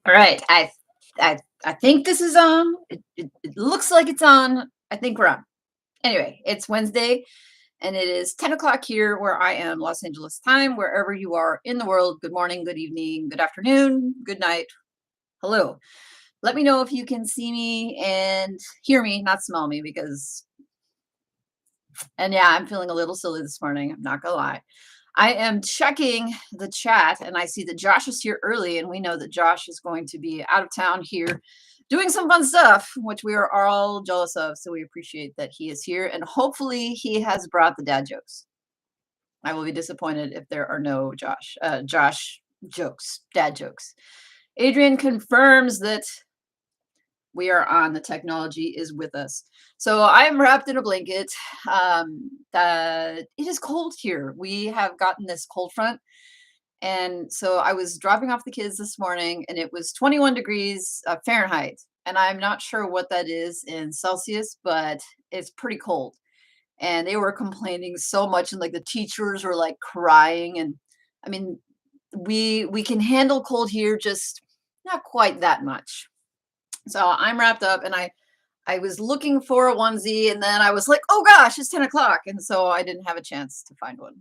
All right. I think this is on. It looks like it's on. I think we're on. Anyway, it's Wednesday and it is 10 o'clock here where I am, Los Angeles time, wherever you are in the world. Good morning, good evening, good afternoon, good night. Hello. Let me know if you can see me and hear me, not smell me, and yeah, I'm feeling a little silly this morning. I'm not gonna lie. I am checking the chat and I see that Josh is here early, and we know that Josh is going to be out of town here doing some fun stuff, which we are all jealous of. So we appreciate that he is here, and hopefully he has brought the dad jokes. I will be disappointed if there are no Josh jokes, dad jokes. Adrian confirms that we are on. The technology is with us. So I am wrapped in a blanket. It is cold here. We have gotten this cold front. And so I was dropping off the kids this morning and it was 21 degrees Fahrenheit. And I'm not sure what that is in Celsius, but it's pretty cold. And they were complaining so much, and like the teachers were like crying. And I mean, we can handle cold here, just not quite that much. So I'm wrapped up and I was looking for a onesie and then I was like, oh gosh, it's 10 o'clock. And so I didn't have a chance to find one.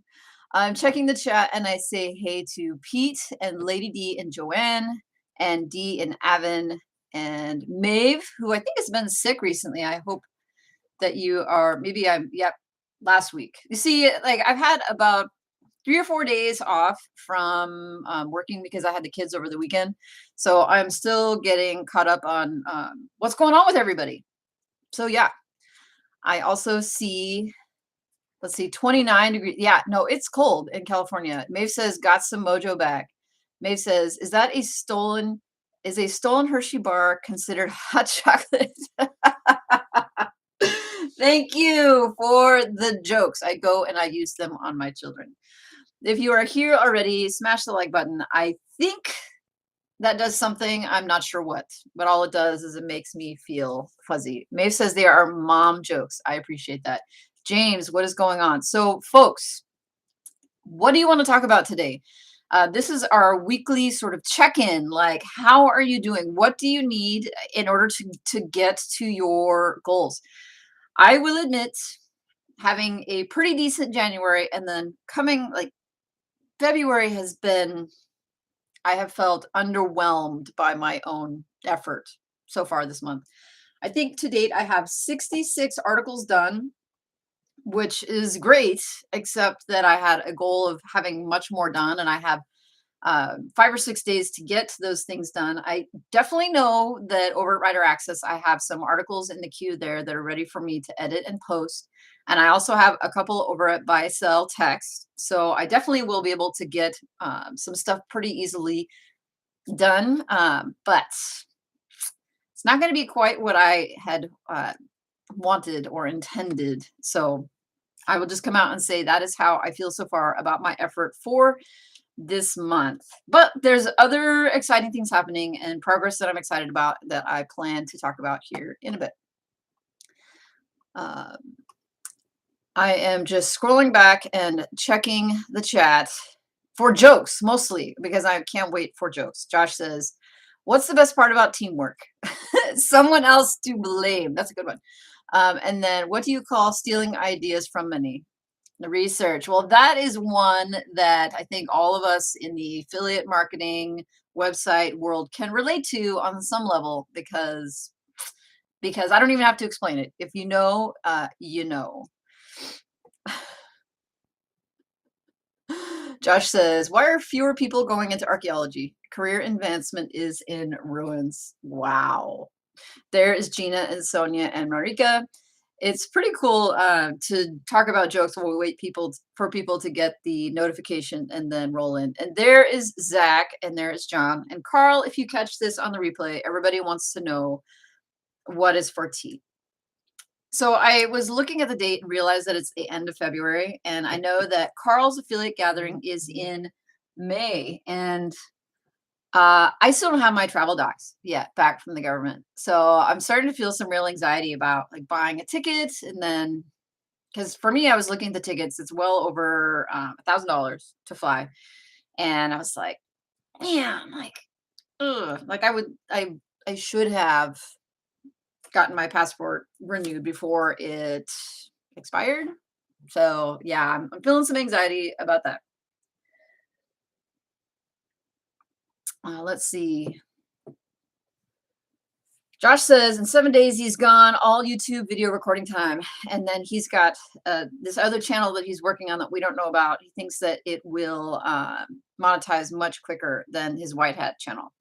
I'm checking the chat and I say hey to Pete and Lady D and Joanne and Dee and Avon and Maeve, who I think has been sick recently. I hope that you are, yep, last week. You see, like I've had about 3 or 4 days off from working because I had the kids over the weekend. So I'm still getting caught up on what's going on with everybody. So yeah, I also see, let's see, 29 degrees. Yeah, no, it's cold in California. Maeve says, got some mojo back. Maeve says, is a stolen Hershey bar considered hot chocolate? Thank you for the jokes. I go and I use them on my children. If you are here already, smash the like button. I think that does something. I'm not sure what, but all it does is it makes me feel fuzzy. Maeve says they are mom jokes. I appreciate that. James, what is going on? So, folks, what do you want to talk about today? This is our weekly sort of check-in. Like, how are you doing? What do you need in order to get to your goals? I will admit, having a pretty decent January and then coming like February has been, I have felt underwhelmed by my own effort so far this month. I think to date I have 66 articles done, which is great, except that I had a goal of having much more done, and I have 5 or 6 days to get those things done. I definitely know that over at Writer Access, I have some articles in the queue there that are ready for me to edit and post. And I also have a couple over at Buy Sell Text. So I definitely will be able to get some stuff pretty easily done. But it's not going to be quite what I had wanted or intended. So I will just come out and say that is how I feel so far about my effort for this month. But there's other exciting things happening and progress that I'm excited about that I plan to talk about here in a bit. Um, I am just scrolling back and checking the chat for jokes, mostly because I can't wait for jokes. Josh says, what's the best part about teamwork? Someone else to blame. That's a good one. And then what do you call stealing ideas from many? The research. Well, that is one that I think all of us in the affiliate marketing website world can relate to on some level because I don't even have to explain it. If you know, you know. Josh says, why are fewer people going into archaeology? Career advancement is in ruins. Wow. There is Gina and Sonia and Marika. It's pretty cool to talk about jokes while we wait for people to get the notification and then roll in. And there is Zach and there is John and Carl. If you catch this on the replay, everybody wants to know what is for tea. So I was looking at the date and realized that it's the end of February. And I know that Carl's affiliate gathering is in May. And I still don't have my travel docs yet back from the government. So I'm starting to feel some real anxiety about like buying a ticket. And then, because for me, I was looking at the tickets, it's well over $1,000 to fly. And I was like, man, like, ugh, like I should have gotten my passport renewed before it expired. So yeah, I'm feeling some anxiety about that. Let's see. Josh says in 7 days he's gone all YouTube video recording time, and then he's got this other channel that he's working on that we don't know about. He thinks that it will monetize much quicker than his white hat channel.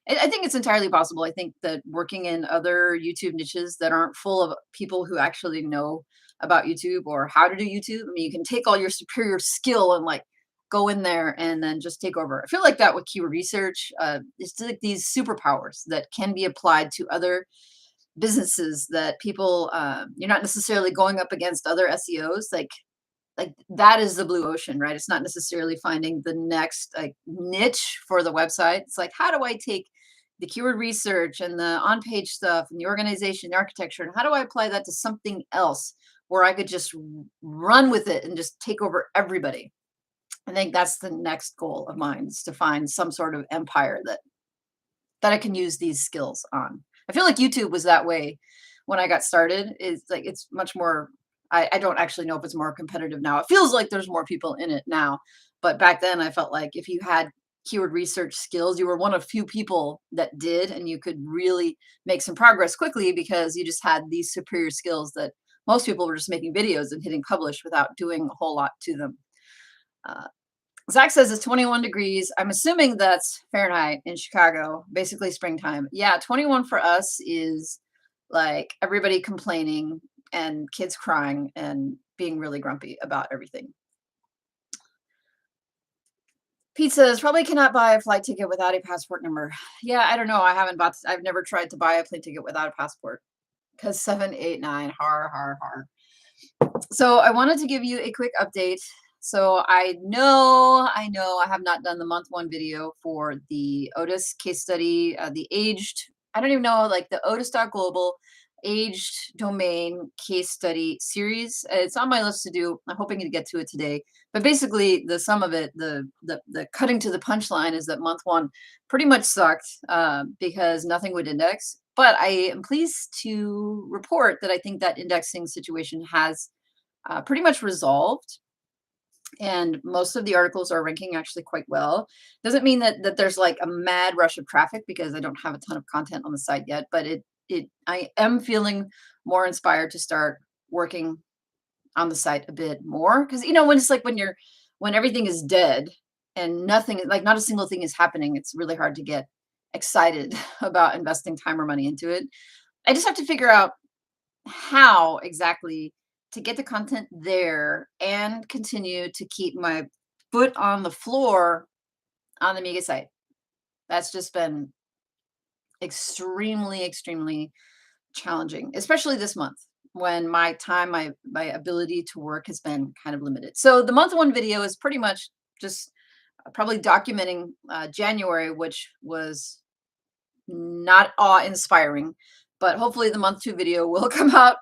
I think it's entirely possible. I think that working in other YouTube niches that aren't full of people who actually know about YouTube or how to do YouTube, I mean, you can take all your superior skill and like go in there and then just take over. I feel like that with keyword research, it's like these superpowers that can be applied to other businesses that people, you're not necessarily going up against other SEOs. Like that is the blue ocean, right? It's not necessarily finding the next like niche for the website. It's like, how do I take the keyword research and the on-page stuff and the organization, the architecture, and how do I apply that to something else where I could just run with it and just take over everybody? I think that's the next goal of mine is to find some sort of empire that I can use these skills on. I feel like YouTube was that way when I got started. It's like it's much more. I don't actually know if it's more competitive now. It feels like there's more people in it now, but back then I felt like if you had keyword research skills, you were one of few people that did, and you could really make some progress quickly because you just had these superior skills that most people were just making videos and hitting publish without doing a whole lot to them. Uh, Zach says it's 21 degrees. I'm assuming that's Fahrenheit in Chicago, basically springtime. Yeah, 21 for us is like everybody complaining and kids crying and being really grumpy about everything. Pete says probably cannot buy a flight ticket without a passport number. Yeah, I don't know. I've never tried to buy a plane ticket without a passport because 789, har. So I wanted to give you a quick update. So I have not done the month one video for the Otis case study, the aged, I don't even know, like the Otis.global aged domain case study series. It's on my list to do. I'm hoping to get to it today. But basically the sum of it, the cutting to the punchline is that month one pretty much sucked because nothing would index. But I am pleased to report that I think that indexing situation has pretty much resolved, and most of the articles are ranking actually quite well. Doesn't mean that there's like a mad rush of traffic because I don't have a ton of content on the site yet, but it I am feeling more inspired to start working on the site a bit more because when it's like when everything is dead and nothing, like not a single thing is happening, it's really hard to get excited about investing time or money into it. I just have to figure out how exactly to get the content there and continue to keep my foot on the floor on the Amiga site. That's just been extremely challenging, especially this month when my time, my ability to work has been kind of limited. So the month one video is pretty much just probably documenting January, which was not awe-inspiring, but hopefully the month two video will come out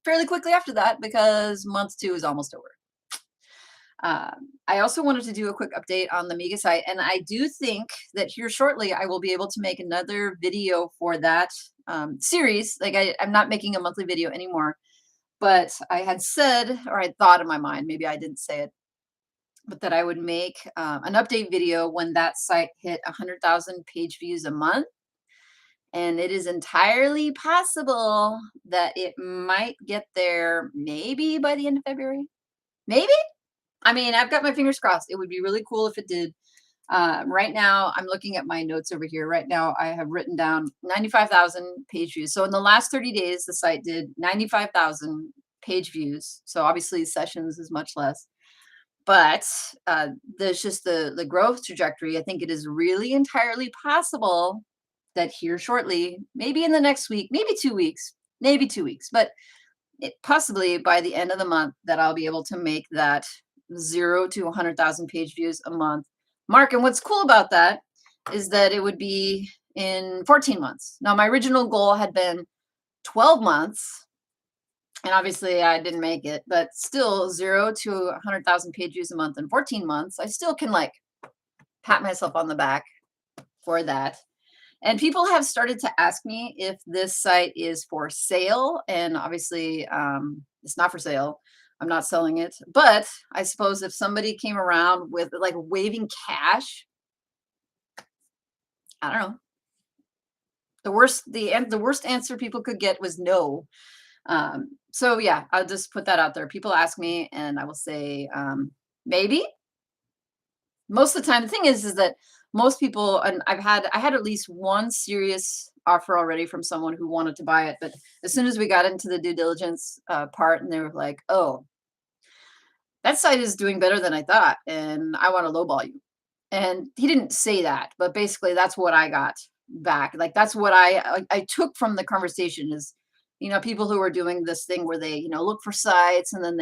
fairly quickly after that because month two is almost over. I also wanted to do a quick update on the Amiga site, and I do think that here shortly I will be able to make another video for that series. Like I'm not making a monthly video anymore, but I had said, or I thought in my mind, maybe I didn't say it, but that I would make an update video when that site hit 100,000 page views a month. And it is entirely possible that it might get there maybe by the end of February. Maybe? I mean, I've got my fingers crossed. It would be really cool if it did. Right now, I'm looking at my notes over here. Right now, I have written down 95,000 page views. So in the last 30 days, the site did 95,000 page views. So obviously, sessions is much less. But there's just the growth trajectory. I think it is really entirely possible that here shortly, maybe in the next week, maybe 2 weeks, but possibly by the end of the month that I'll be able to make that 0 to 100,000 page views a month mark. And what's cool about that is that it would be in 14 months. Now, my original goal had been 12 months, and obviously I didn't make it, but still 0 to 100,000 page views a month in 14 months. I still can like pat myself on the back for that. And people have started to ask me if this site is for sale, and obviously, it's not for sale. I'm not selling it, but I suppose if somebody came around with like waving cash, I don't know. The worst answer people could get was no. So yeah, I'll just put that out there. People ask me, and I will say maybe. Most of the time, the thing is that most people, and I had at least one serious offer already from someone who wanted to buy it, but as soon as we got into the due diligence part, and they were like, "Oh, that site is doing better than I thought, and I want to lowball you." And he didn't say that, but basically that's what I got back. Like that's what I took from the conversation is, people who are doing this thing where they, look for sites and then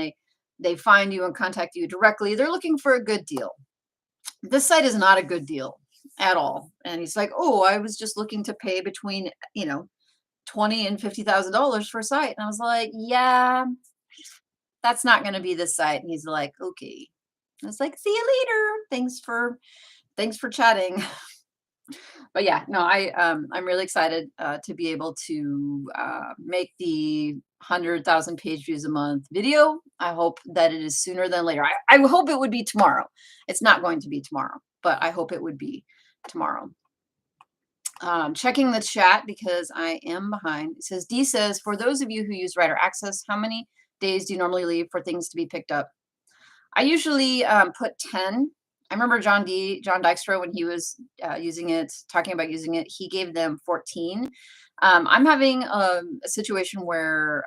they find you and contact you directly. They're looking for a good deal. This site is not a good deal at all. And he's like, "Oh, I was just looking to pay between, 20 and $50,000 for a site." And I was like, "Yeah, that's not going to be this site." And he's like, "Okay." And it's like, "See you later. Thanks for chatting." But yeah, no, I'm really excited to be able to make the 100,000 page views a month video. I hope that it is sooner than later. I hope it would be tomorrow. It's not going to be tomorrow, but I hope it would be tomorrow. Checking the chat because I am behind. It says, D says, for those of you who use Writer Access, how many days do you normally leave for things to be picked up? I usually put 10. I remember John Dykstra, when he was using it, talking about using it, he gave them 14. I'm having a situation where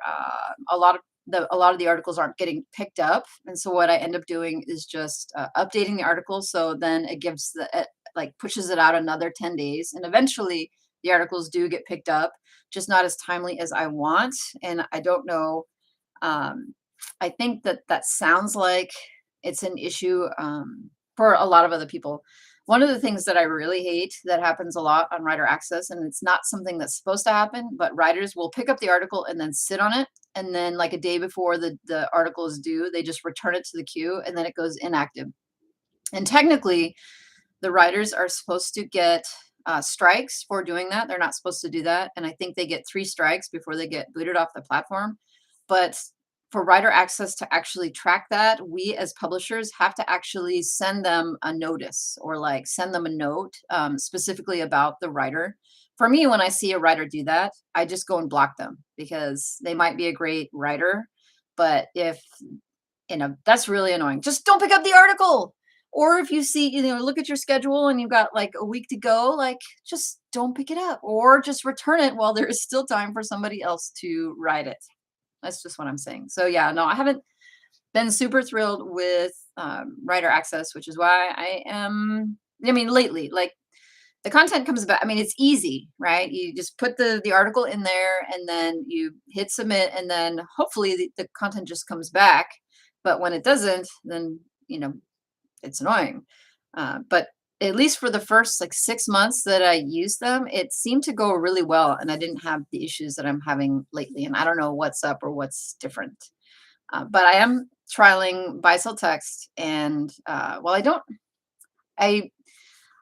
a lot of the articles aren't getting picked up, and so what I end up doing is just updating the article. So then it gives it like pushes it out another 10 days, and eventually the articles do get picked up, just not as timely as I want. And I don't know. Um, I think that sounds like it's an issue for a lot of other people. One of the things that I really hate that happens a lot on Writer Access, and it's not something that's supposed to happen, but writers will pick up the article and then sit on it. And then, like a day before the article is due, they just return it to the queue and then it goes inactive. And technically, the writers are supposed to get strikes for doing that. They're not supposed to do that. And I think they get 3 strikes before they get booted off the platform. But for writer access to actually track that, we as publishers have to actually send them a notice or like send them a note specifically about the writer. For me, when I see a writer do that, I just go and block them because they might be a great writer. But if that's really annoying. Just don't pick up the article. Or if you see, look at your schedule and you've got like a week to go, like just don't pick it up or just return it while there is still time for somebody else to write it. That's just what I'm saying. So yeah, no, I haven't been super thrilled with writer access, which is why lately, like the content comes back. I mean, it's easy, right? You just put the article in there and then you hit submit and then hopefully the content just comes back. But when it doesn't, then, it's annoying. But at least for the first like 6 months that I used them, it seemed to go really well. And I didn't have the issues that I'm having lately. And I don't know what's up or what's different. But I am trialing buy sell text. And I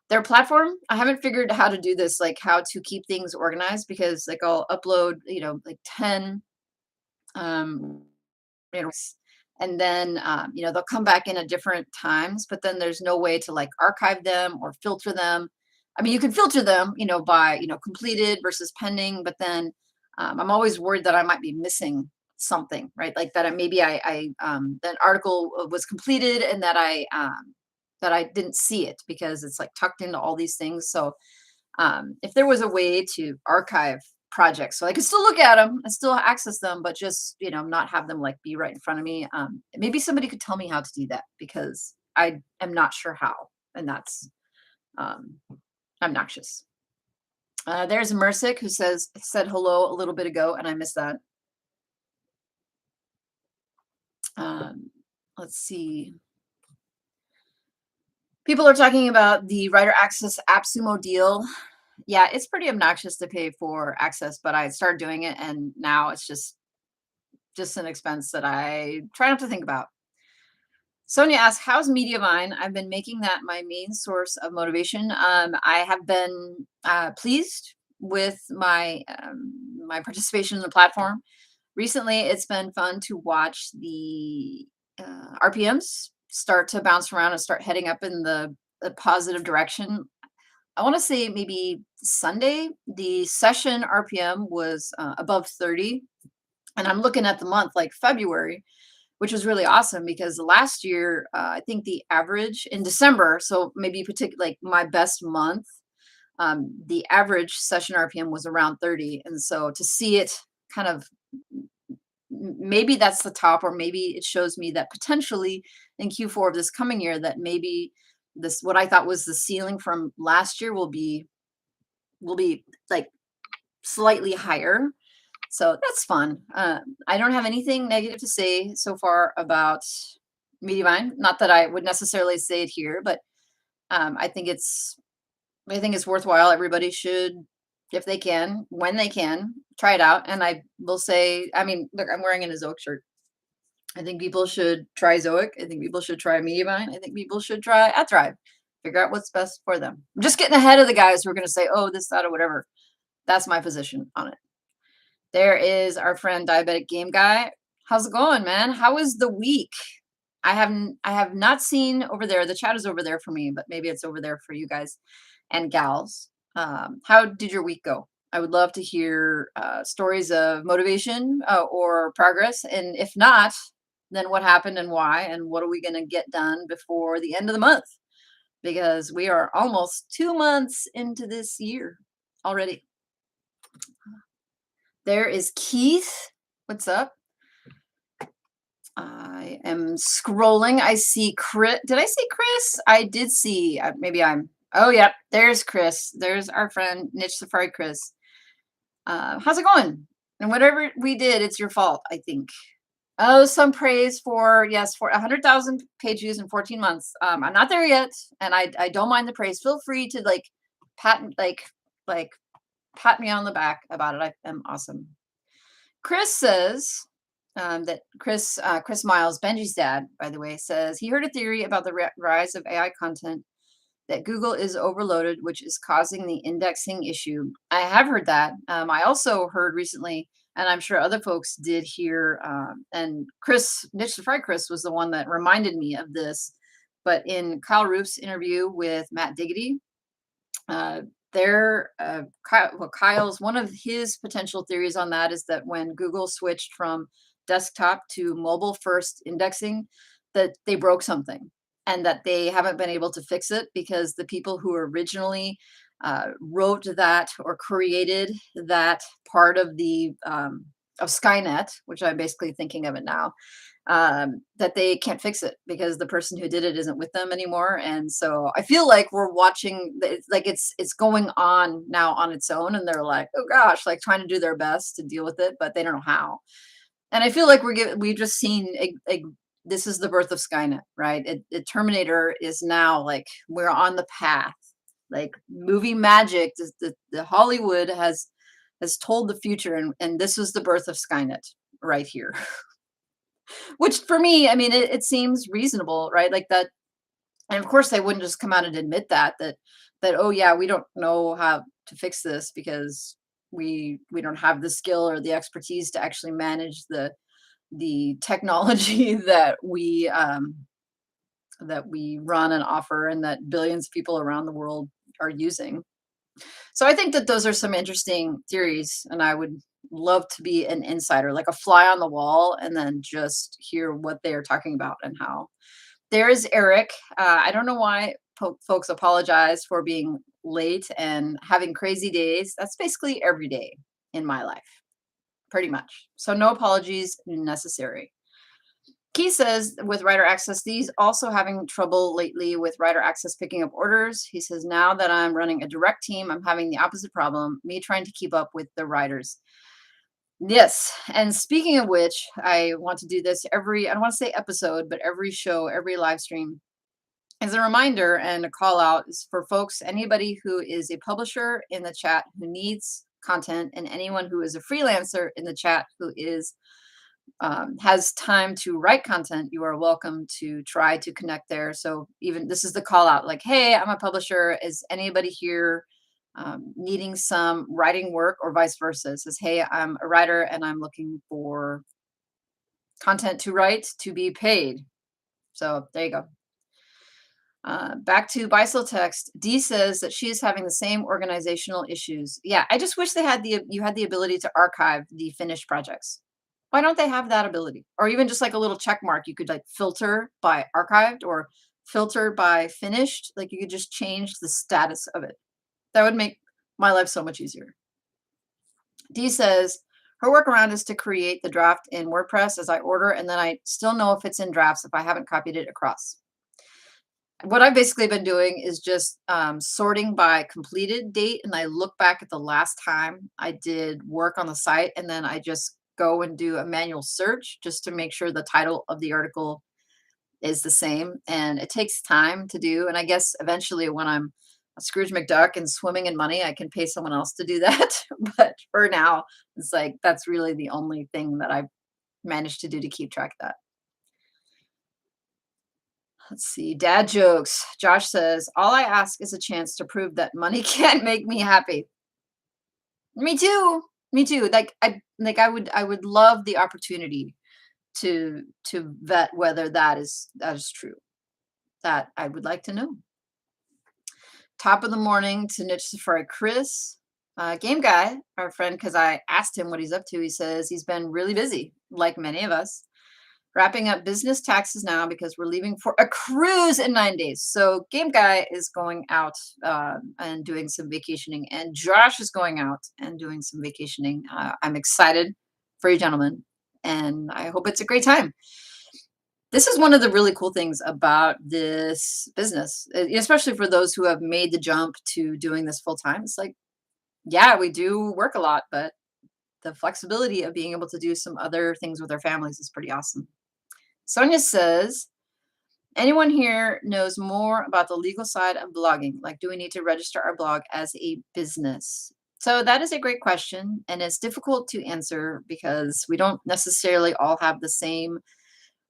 their platform, I haven't figured how to do this, like how to keep things organized because like I'll upload, like 10 um and then they'll come back in at different times, but then there's no way to like archive them or filter them. I mean, you can filter them, by completed versus pending, but then I'm always worried that I might be missing something, right? Like that maybe that article was completed and that I didn't see it because it's like tucked into all these things. So if there was a way to archive projects so I could still look at them and still access them, but just, not have them like be right in front of me. Maybe somebody could tell me how to do that because I am not sure how. And that's um, obnoxious. There's Mersic who said hello a little bit ago and I missed that. Let's see. People are talking about the writer access AppSumo deal. Yeah, it's pretty obnoxious to pay for access, but I started doing it and now it's just an expense that I try not to think about. Sonia asks, "How's Mediavine?" I've been making that my main source of motivation. I have been pleased with my participation in the platform. Recently, it's been fun to watch the RPMs start to bounce around and start heading up in the positive direction. I want to say maybe Sunday, the session RPM was above 30, and I'm looking at the month like February, which was really awesome because last year, I think the average in December, so maybe particular like my best month, the average session RPM was around 30, and so to see it kind of maybe that's the top, or maybe it shows me that potentially in Q4 of this coming year that maybe this what I thought was the ceiling from last year will be like slightly higher. So that's fun. I don't have anything negative to say so far about Mediavine. Not that I would necessarily say it here, but I think it's worthwhile. Everybody should, if they can, when they can, try it out. And I will say, I mean, look, I'm wearing an Zoic shirt. I think people should try Zoic. I think people should try Mediavine. I think people should try AdThrive. Figure out what's best for them. I'm just getting ahead of the guys who are going to say, "Oh, this, that, or whatever." That's my position on it. There is our friend Diabetic Game Guy. How's it going, man? How is the week? I have not seen over there. The chat is over there for me, but maybe it's over there for you guys and gals. How did your week go? I would love to hear stories of motivation or progress. And if not, then what happened and why, and what are we going to get done before the end of the month? Because we are almost 2 months into this year already. There is Keith. What's up? I am scrolling. I see Chris. Did I see Chris? I did see. Maybe I'm. Oh, yeah. There's Chris. There's our friend Niche Safari Chris. How's it going? And whatever we did, it's your fault, I think. Oh, some praise for, yes, for 100,000 page views in 14 months. I'm not there yet, and I don't mind the praise. Feel free to pat like pat me on the back about it. I am awesome. Chris says that Chris Miles, Benji's dad, by the way, says he heard a theory about the rise of AI content that Google is overloaded, which is causing the indexing issue. I have heard that. I also heard recently, and I'm sure other folks did hear, and Niche the Fry Chris was the one that reminded me of this. But in Kyle Roof's interview with Matt Diggity, Kyle's one of his potential theories on that is that when Google switched from desktop to mobile first indexing, that they broke something and that they haven't been able to fix it because the people who originally wrote that or created that part of the of Skynet, which I'm basically thinking of it now, that they can't fix it because the person who did it isn't with them anymore. And so I feel like we're watching it's going on now on its own, and they're like, oh gosh, like trying to do their best to deal with it, but they don't know how. And I feel like we've just seen this is the birth of Skynet, right? Terminator is now like we're on the path. Like movie magic, the Hollywood has told the future, and this is the birth of Skynet right here. Which for me, I mean, it seems reasonable, right? Like that, and of course they wouldn't just come out and admit that oh yeah, we don't know how to fix this because we don't have the skill or the expertise to actually manage the technology that we run and offer and that billions of people around the world are using. So I think that those are some interesting theories, and I would love to be an insider, like a fly on the wall, and then just hear what they are talking about and how. There is Eric. I don't know why folks apologize for being late and having crazy days. That's basically every day in my life, pretty much. So no apologies necessary. Key says with writer access, these also having trouble lately with writer access picking up orders. He says, now that I'm running a direct team, I'm having the opposite problem, me trying to keep up with the writers. Yes. And speaking of which, I want to do this I don't want to say episode, but every show, every live stream as a reminder and a call out is for folks, anybody who is a publisher in the chat who needs content, and anyone who is a freelancer in the chat who is has time to write content, you are welcome to try to connect there. So even this is the call out, like, hey, I'm a publisher. Is anybody here needing some writing work, or vice versa? It says, hey, I'm a writer and I'm looking for content to write to be paid. So there you go. Back to Bisel text. D says that she is having the same organizational issues. Yeah, I just wish they had you had the ability to archive the finished projects. Why don't they have that ability? Or even just like a little check mark, you could like filter by archived or filter by finished. Like you could just change the status of it. That would make my life so much easier. D says her workaround is to create the draft in WordPress as I order, and then I still know if it's in drafts if I haven't copied it across. What I've basically been doing is just sorting by completed date, and I look back at the last time I did work on the site, and then I just go and do a manual search just to make sure the title of the article is the same. And it takes time to do. And I guess eventually, when I'm a Scrooge McDuck and swimming in money, I can pay someone else to do that. But for now, it's like that's really the only thing that I've managed to do to keep track of that. Let's see. Dad jokes. Josh says, all I ask is a chance to prove that money can't make me happy. Me too. Me too. I would love the opportunity to vet whether that is true. That I would like to know. Top of the morning to Niche Safari Chris. Game guy, our friend, because I asked him what he's up to. He says he's been really busy, like many of us. Wrapping up business taxes now because we're leaving for a cruise in 9 days. So Game Guy is going out and doing some vacationing, and Josh is going out and doing some vacationing. I'm excited for you gentlemen, and I hope it's a great time. This is one of the really cool things about this business, especially for those who have made the jump to doing this full time. It's like, yeah, we do work a lot, but the flexibility of being able to do some other things with our families is pretty awesome. Sonia says, anyone here knows more about the legal side of blogging? Like, do we need to register our blog as a business? So that is a great question, and it's difficult to answer because we don't necessarily all have the same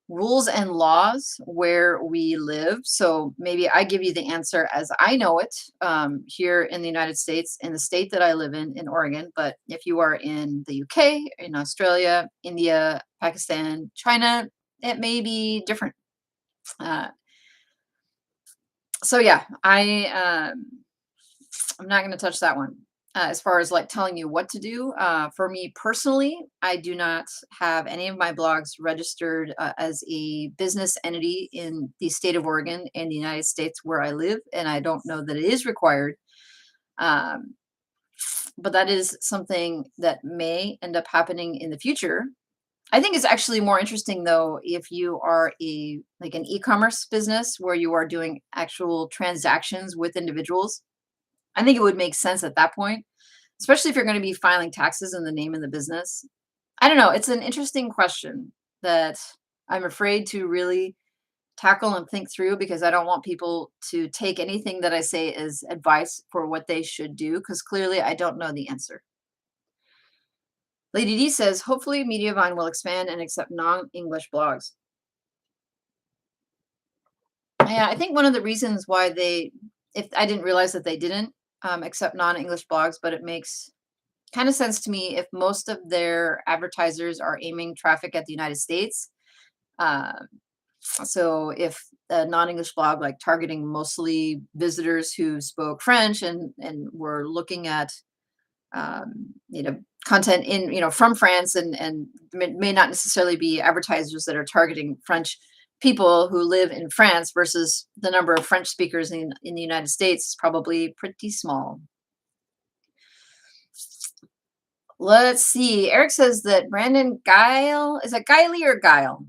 rules and laws where we live. So maybe I give you the answer as I know it here in the United States, in the state that I live in Oregon. But if you are in the UK, in Australia, India, Pakistan, China, it may be different. Uh, so yeah, I'm not going to touch that one. As far as like telling you what to do, for me personally, I do not have any of my blogs registered as a business entity in the state of Oregon in the United States where I live, and I don't know that it is required. Um, but that is something that may end up happening in the future. I think it's actually more interesting though if you are a like an e-commerce business where you are doing actual transactions with individuals. I think it would make sense at that point, especially if you're going to be filing taxes in the name of the business. I don't know. It's an interesting question that I'm afraid to really tackle and think through because I don't want people to take anything that I say as advice for what they should do because clearly I don't know the answer. Lady D says, hopefully Mediavine will expand and accept non-English blogs. Yeah, I think one of the reasons why if I didn't realize that they didn't accept non-English blogs, but it makes kind of sense to me if most of their advertisers are aiming traffic at the United States. Uh, so if a non-English blog, like targeting mostly visitors who spoke French and were looking at, content in, from France and may not necessarily be advertisers that are targeting French people who live in France versus the number of French speakers in the United States is probably pretty small. Let's see. Eric says that Brandon Guile, is it Guiley or Guile?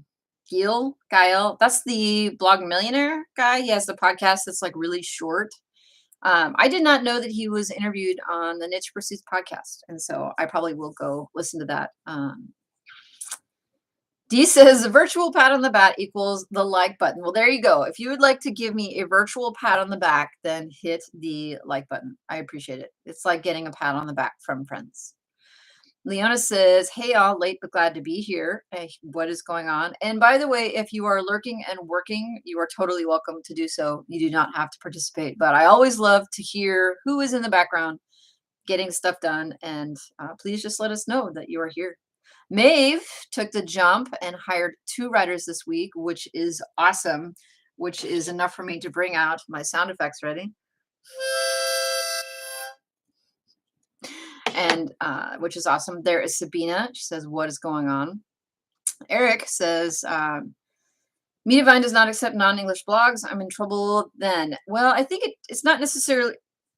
Guile. That's the Blog Millionaire guy. He has the podcast that's like really short. I did not know that he was interviewed on the Niche Pursuits podcast. And so I probably will go listen to that. D says a virtual pat on the back equals the like button. Well, there you go. If you would like to give me a virtual pat on the back, then hit the like button. I appreciate it. It's like getting a pat on the back from friends. Leona says, "Hey, all late but glad to be here. What is going on?" And by the way, if you are lurking and working, you are totally welcome to do so. You do not have to participate, but I always love to hear who is in the background getting stuff done. And please just let us know that you are here. Maeve took the jump and hired 2 writers this week, which is awesome, which is enough for me to bring out my sound effects ready. And which is awesome. There is Sabina. She says, "What is going on?" Eric says, Mediavine does not accept non-English blogs. I'm in trouble then. Well, I think it's not necessarily,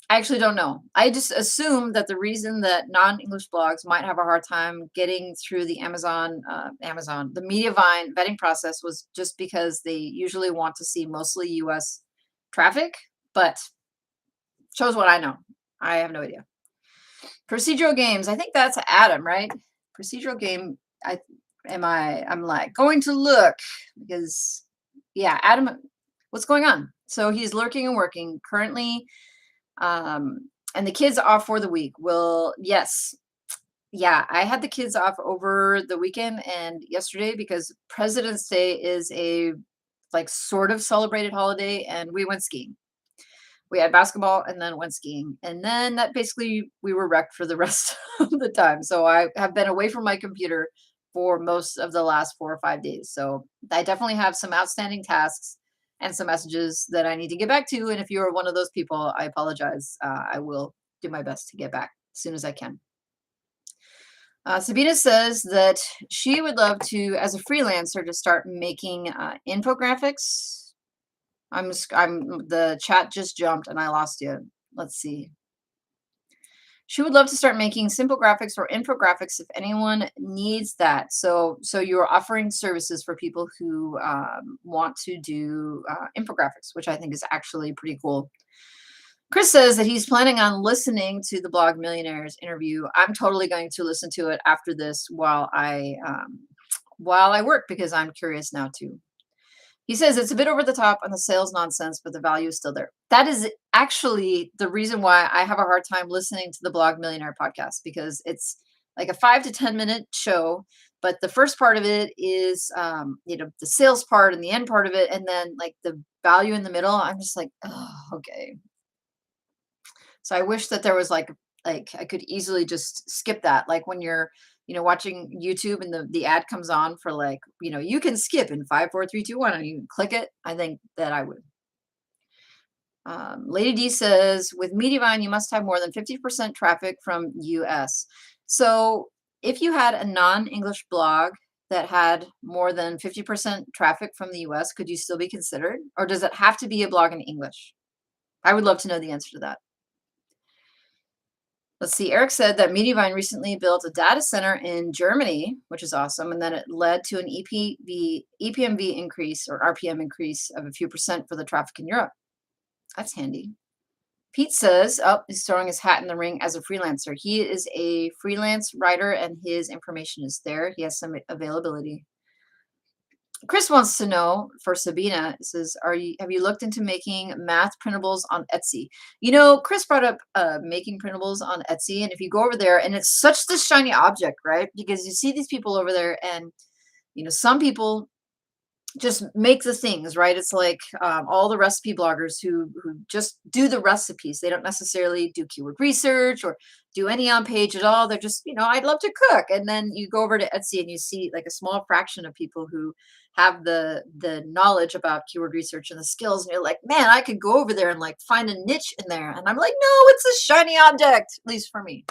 I actually don't know. I just assume that the reason that non-English blogs might have a hard time getting through the the Mediavine vetting process was just because they usually want to see mostly US traffic, but shows what I know. I have no idea. Procedural games. I think that's Adam, right? Procedural game. I'm like going to look because yeah, Adam, what's going on? So he's lurking and working currently, and the kids off for the week. Well, yes, yeah, I had the kids off over the weekend and yesterday because President's Day is a like sort of celebrated holiday, and we went skiing. We had basketball and then went skiing. And then that basically we were wrecked for the rest of the time. So I have been away from my computer for most of the last 4 or 5 days. So I definitely have some outstanding tasks and some messages that I need to get back to. And if you're one of those people, I apologize. I will do my best to get back as soon as I can. Sabina says that she would love to, as a freelancer, to start making infographics. The chat just jumped and I lost you. Let's see. She would love to start making simple graphics or infographics if anyone needs that. So you're offering services for people who want to do infographics, which I think is actually pretty cool. Chris says that he's planning on listening to the Blog Millionaires interview. I'm totally going to listen to it after this while I work because I'm curious now too. He says it's a bit over the top on the sales nonsense, but the value is still there. That is actually the reason why I have a hard time listening to the Blog Millionaire podcast because it's like a 5 to 10 minute show, but the first part of it is, the sales part and the end part of it, and then like the value in the middle. I'm just like, oh, okay. So I wish that there was like I could easily just skip that. Like when you're watching YouTube and the ad comes on for like, you can skip in 5, 4, 3, 2, 1 and you click it. I think that I would. Lady D says with Mediavine, you must have more than 50% traffic from US. So if you had a non-English blog that had more than 50% traffic from the US, could you still be considered? Or does it have to be a blog in English? I would love to know the answer to that. Let's see. Eric said that Mediavine recently built a data center in Germany, which is awesome, and then it led to an EPMV increase or RPM increase of a few percent for the traffic in Europe. That's handy. Pete says, oh, he's throwing his hat in the ring as a freelancer. He is a freelance writer and his information is there. He has some availability. Chris wants to know for Sabina, says, have you looked into making math printables on Etsy? Chris brought up making printables on Etsy, and if you go over there, and it's such this shiny object, right? Because you see these people over there, and some people just make the things, right? It's like all the recipe bloggers who just do the recipes. They don't necessarily do keyword research or do any on page at all. They're just, I'd love to cook. And then you go over to Etsy and you see like a small fraction of people who have the knowledge about keyword research and the skills. And you're like, man, I could go over there and like find a niche in there. And I'm like, no, it's a shiny object, at least for me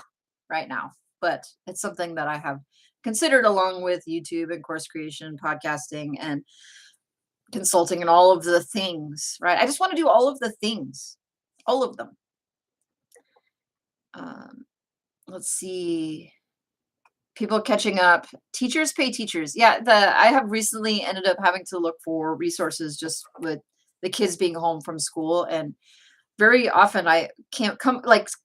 right now. But it's something that I have considered along with YouTube and course creation, podcasting, and consulting and all of the things, right? I just want to do all of the things, all of them. Let's see. People catching up. Teachers pay teachers. Yeah, I have recently ended up having to look for resources just with the kids being home from school, and very often I can't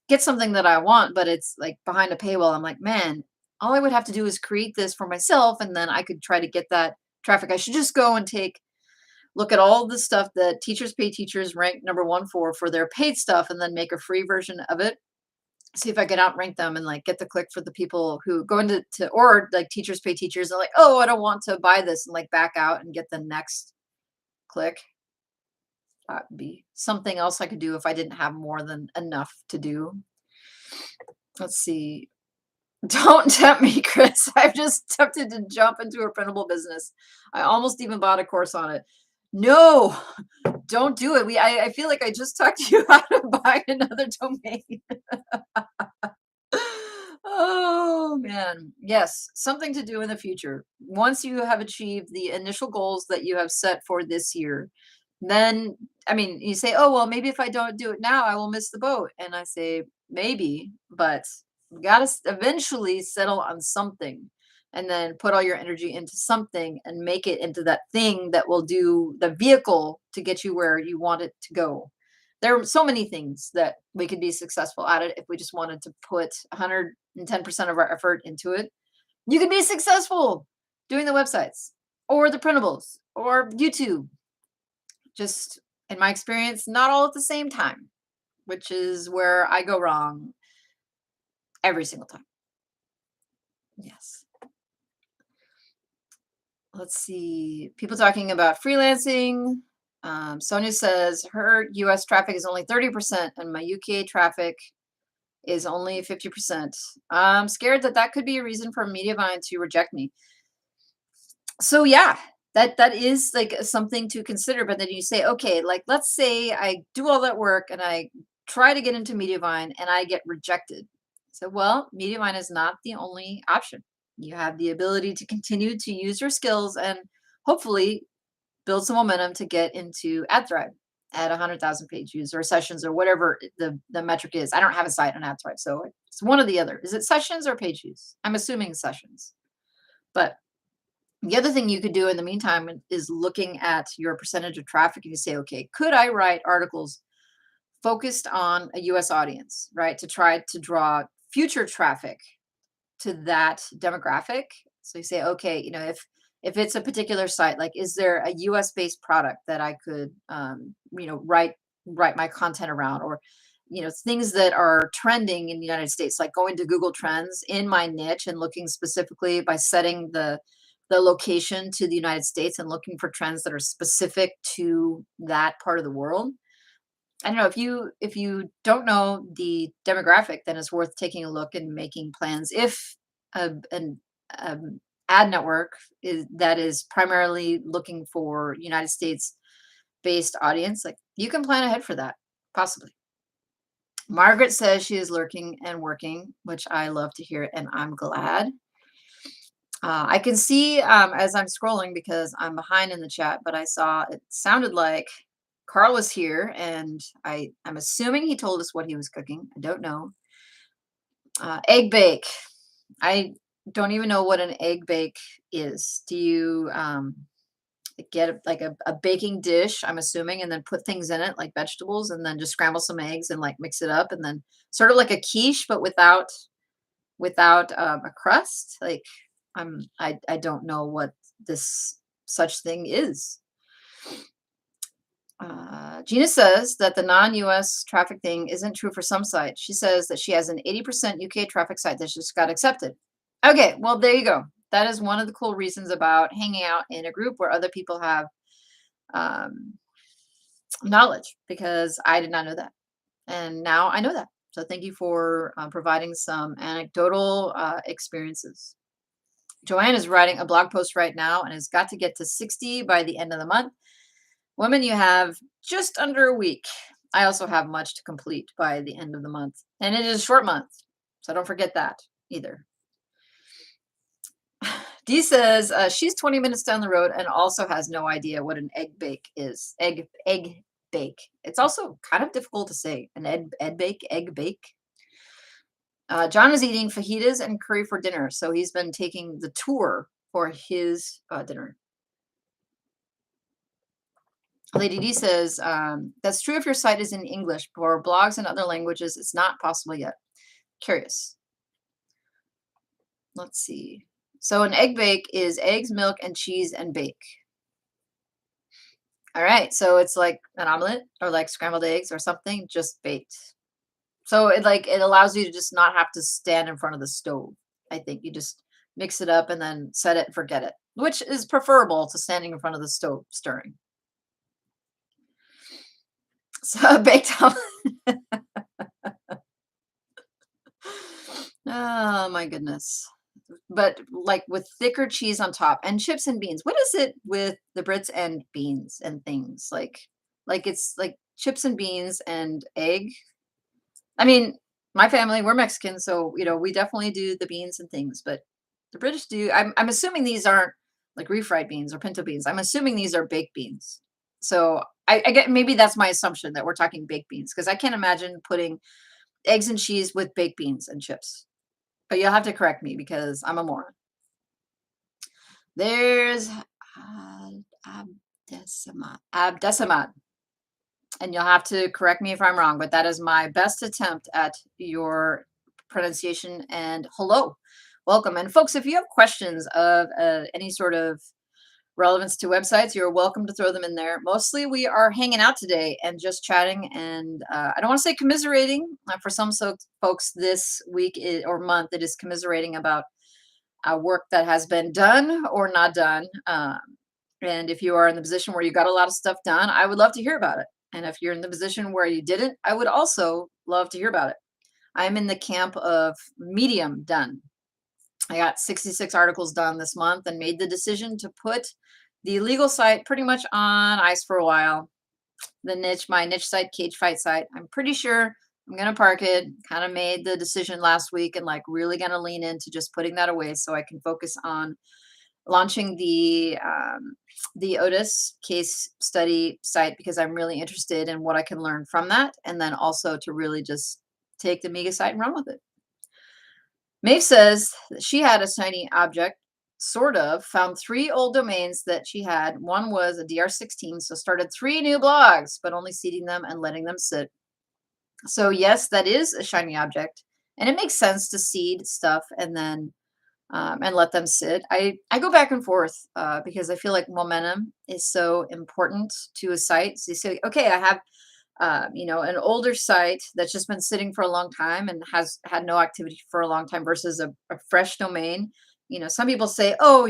get something that I want, but it's like behind a paywall. I'm like, man, all I would have to do is create this for myself, and then I could try to get that traffic. I should just go and look at all the stuff that Teachers Pay Teachers rank number 1 for their paid stuff, and then make a free version of it See if I can outrank them and like get the click for the people who go into or like teachers pay teachers. They're like, oh, I don't want to buy this and like back out and get the next click. That would be something else I could do if I didn't have more than enough to do. Let's see. Don't tempt me, Chris. I'm just tempted to jump into a printable business. I almost even bought a course on it. No, don't do it. I feel like I just talked to you how to buy another domain. Oh man. Yes, something to do in the future. Once you have achieved the initial goals that you have set for this year, then I mean, you say, "Oh, well, maybe if I don't do it now, I will miss the boat." And I say, "Maybe, but you got to eventually settle on something and then put all your energy into something and make it into that thing that will do the vehicle to get you where you want it to go." There are so many things that we could be successful at it if we just wanted to put 110% of our effort into it. You could be successful doing the websites or the printables or YouTube. Just in my experience, not all at the same time, which is where I go wrong every single time. Yes. Let's see. People talking about freelancing. Sonia says her US traffic is only 30% and my UK traffic is only 50%. I'm scared that that could be a reason for Mediavine to reject me. So yeah, that is like something to consider. But then you say, okay, like let's say I do all that work and I try to get into Mediavine and I get rejected. So well, Mediavine is not the only option. You have the ability to continue to use your skills and hopefully build some momentum to get into AdThrive at 100,000 page views or sessions or whatever the metric is. I don't have a site on AdThrive, so it's one or the other. Is it sessions or page views? I'm assuming sessions. But the other thing you could do in the meantime is looking at your percentage of traffic and you say, okay, could I write articles focused on a US audience, right? To try to draw future traffic to that demographic. So you say, okay, if it's a particular site, like is there a US based product that I could write my content around, or things that are trending in the United States, like going to Google Trends in my niche and looking specifically by setting the location to the United States and looking for trends that are specific to that part of the world. I don't know if you don't know the demographic, then it's worth taking a look and making plans. If an ad network is primarily looking for United States based audience, like you can plan ahead for that, possibly. Margaret says she is lurking and working, which I love to hear, and I'm glad. I can see as I'm scrolling because I'm behind in the chat, but I saw it sounded like Carl was here, and I'm assuming he told us what he was cooking. I don't know. Egg bake. I don't even know what an egg bake is. Do you get like a baking dish, I'm assuming, and then put things in it like vegetables, and then just scramble some eggs and like mix it up, and then sort of like a quiche, but without a crust? Like I don't know what this such thing is. Gina says that the non-US traffic thing isn't true for some sites. She says that she has an 80% UK traffic site that just got accepted. Okay, well, there you go. That is one of the cool reasons about hanging out in a group where other people have knowledge, because I did not know that. And now I know that. So thank you for providing some anecdotal experiences. Joanne is writing a blog post right now and has got to get to 60 by the end of the month. Women, you have just under a week. I also have much to complete by the end of the month. And it is a short month, so don't forget that either. Dee says she's 20 minutes down the road and also has no idea what an egg bake is. Egg bake. It's also kind of difficult to say. An egg bake. John is eating fajitas and curry for dinner, so he's been taking the tour for his dinner. Lady D says, that's true if your site is in English. For blogs in other languages, it's not possible yet. Curious. Let's see. So an egg bake is eggs, milk, and cheese and bake. All right. So it's like an omelet or like scrambled eggs or something, just baked. So it allows you to just not have to stand in front of the stove. I think you just mix it up and then set it and forget it, which is preferable to standing in front of the stove stirring. So baked omelet. Oh my goodness. But like with thicker cheese on top and chips and beans. What is it with the Brits and beans and things? Like it's like chips and beans and egg. I mean, my family, we're Mexican, so we definitely do the beans and things, but the British do. I'm assuming these aren't like refried beans or pinto beans. I'm assuming these are baked beans. So I get maybe that's my assumption that we're talking baked beans because I can't imagine putting eggs and cheese with baked beans and chips. But you'll have to correct me because I'm a moron. There's abdesimat, and you'll have to correct me if I'm wrong, but that is my best attempt at your pronunciation. And hello, welcome. And folks, if you have questions of any sort of relevance to websites, you're welcome to throw them in there. Mostly we are hanging out today and just chatting. And I don't want to say commiserating. For some folks this week or month, it is commiserating about work that has been done or not done. And if you are in the position where you got a lot of stuff done, I would love to hear about it. And if you're in the position where you didn't, I would also love to hear about it. I'm in the camp of medium done. I got 66 articles done this month and made the decision to put the legal site pretty much on ice for a while. My niche site, Cage Fight site, I'm pretty sure I'm going to park it. Kind of made the decision last week and like really going to lean into just putting that away so I can focus on launching the Otis case study site because I'm really interested in what I can learn from that. And then also to really just take the Amiga site and run with it. Maeve says that she had a shiny object, sort of, found 3 old domains that she had. One was a DR16, so started 3 new blogs, but only seeding them and letting them sit. So yes, that is a shiny object. And it makes sense to seed stuff and then and let them sit. I go back and forth because I feel like momentum is so important to a site. So you say, okay, I have an older site that's just been sitting for a long time and has had no activity for a long time versus a fresh domain. Some people say, oh,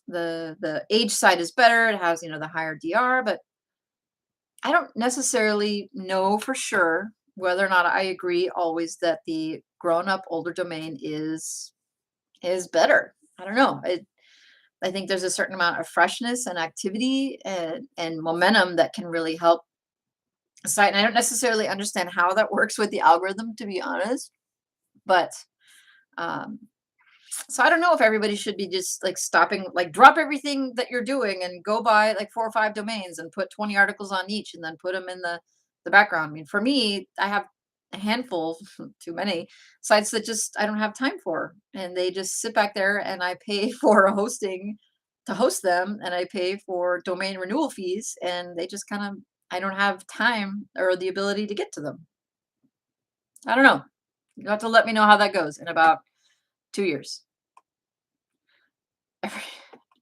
the age site is better. It has, the higher DR, but I don't necessarily know for sure whether or not I agree always that the grown up older domain is better. I don't know. I think there's a certain amount of freshness and activity and momentum that can really help a site. And I don't necessarily understand how that works with the algorithm, to be honest. But um, so I don't know if everybody should be just like stopping, like drop everything that you're doing and go buy like 4 or 5 domains and put 20 articles on each and then put them in the background. I mean, for me, I have a handful, too many sites that just I don't have time for, and they just sit back there, and I pay for a hosting to host them, and I pay for domain renewal fees, and they just kind of I don't have time or the ability to get to them. I don't know. You have to let me know how that goes in about 2 years.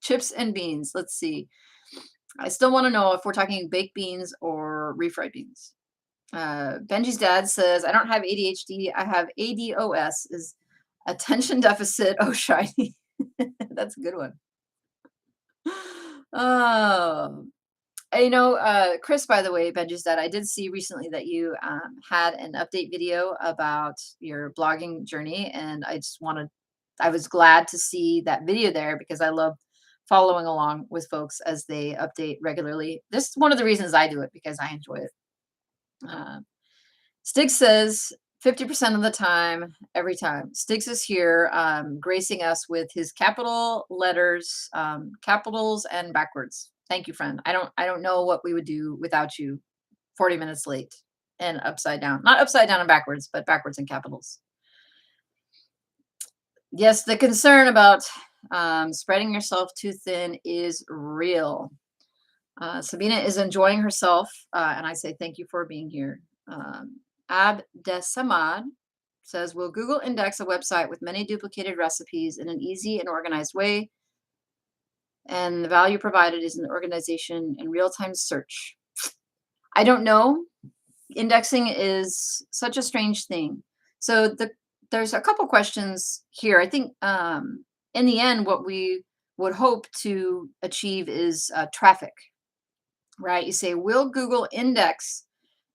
Chips and beans. Let's see. I still want to know if we're talking baked beans or refried beans. Benji's dad says, I don't have ADHD. I have ADOS, is attention deficit. Oh, shiny. That's a good one. Oh, Chris, by the way, Benji's dad, I did see recently that you had an update video about your blogging journey. And I was glad to see that video there because I love following along with folks as they update regularly. This is one of the reasons I do it because I enjoy it. Stig says 50% of the time, every time. Stiggs is here, gracing us with his capital letters, capitals and backwards. Thank you, friend. I don't know what we would do without you. 40 minutes late and upside down. Not upside down and backwards, but backwards and capitals. Yes, the concern about spreading yourself too thin is real. Sabina is enjoying herself, and I say thank you for being here. Abdesamad says, will Google index a website with many duplicated recipes in an easy and organized way? And the value provided is an organization and real-time search. I don't know. Indexing is such a strange thing. So there's a couple questions here. I think in the end, what we would hope to achieve is traffic, right? You say, will Google index